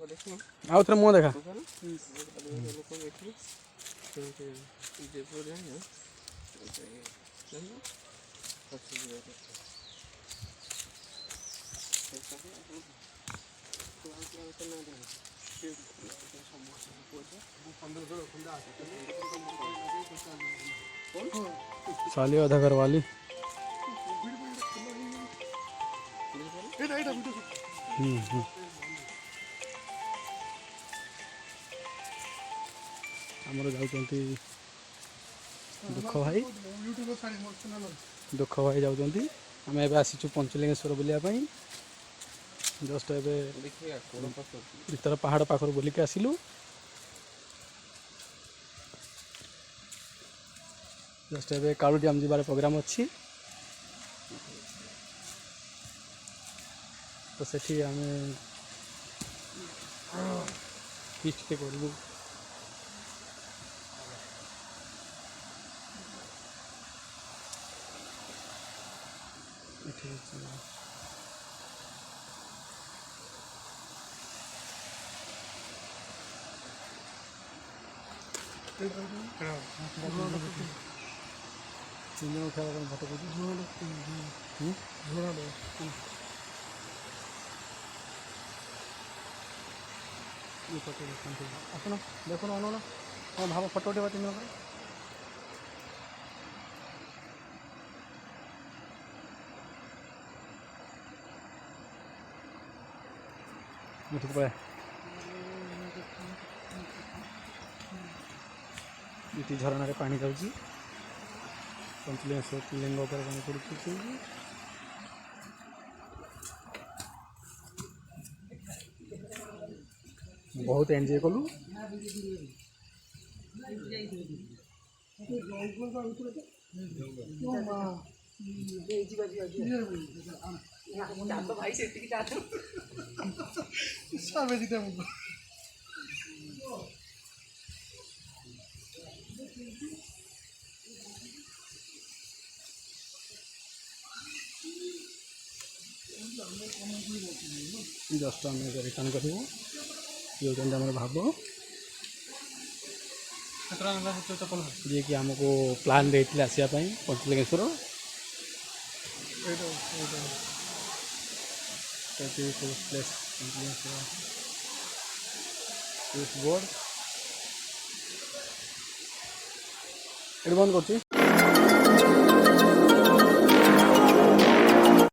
आउ थे मुँह देखा साली अधा घर वाली आमर जाऊँगी दुख भाई जाऊँगी आम ए आसीचु पंचलिंगेश्वर बुलायापाई जस्ट ए भीतर पहाड़ पाखर बुलिक आसिलु जस्ट ए कालू डैम जीवार प्रोग्राम अच्छी तो सेठी आम फीस्ट करूँ फोटो आसन देखो ना हाँ भाव फोटो उठेगा तीन पड़े ये झरणार पानी जाऊँगी पंचलिंगेश्वर लिंग पर पानी पड़ती बहुत एंजॉय कलु जस्ट आम रिटर्न करूँ ये भाव जी कि आमको प्लान देते आसापी पंचलिंगेश्वर प्लेस बोर्ड ये बंद कर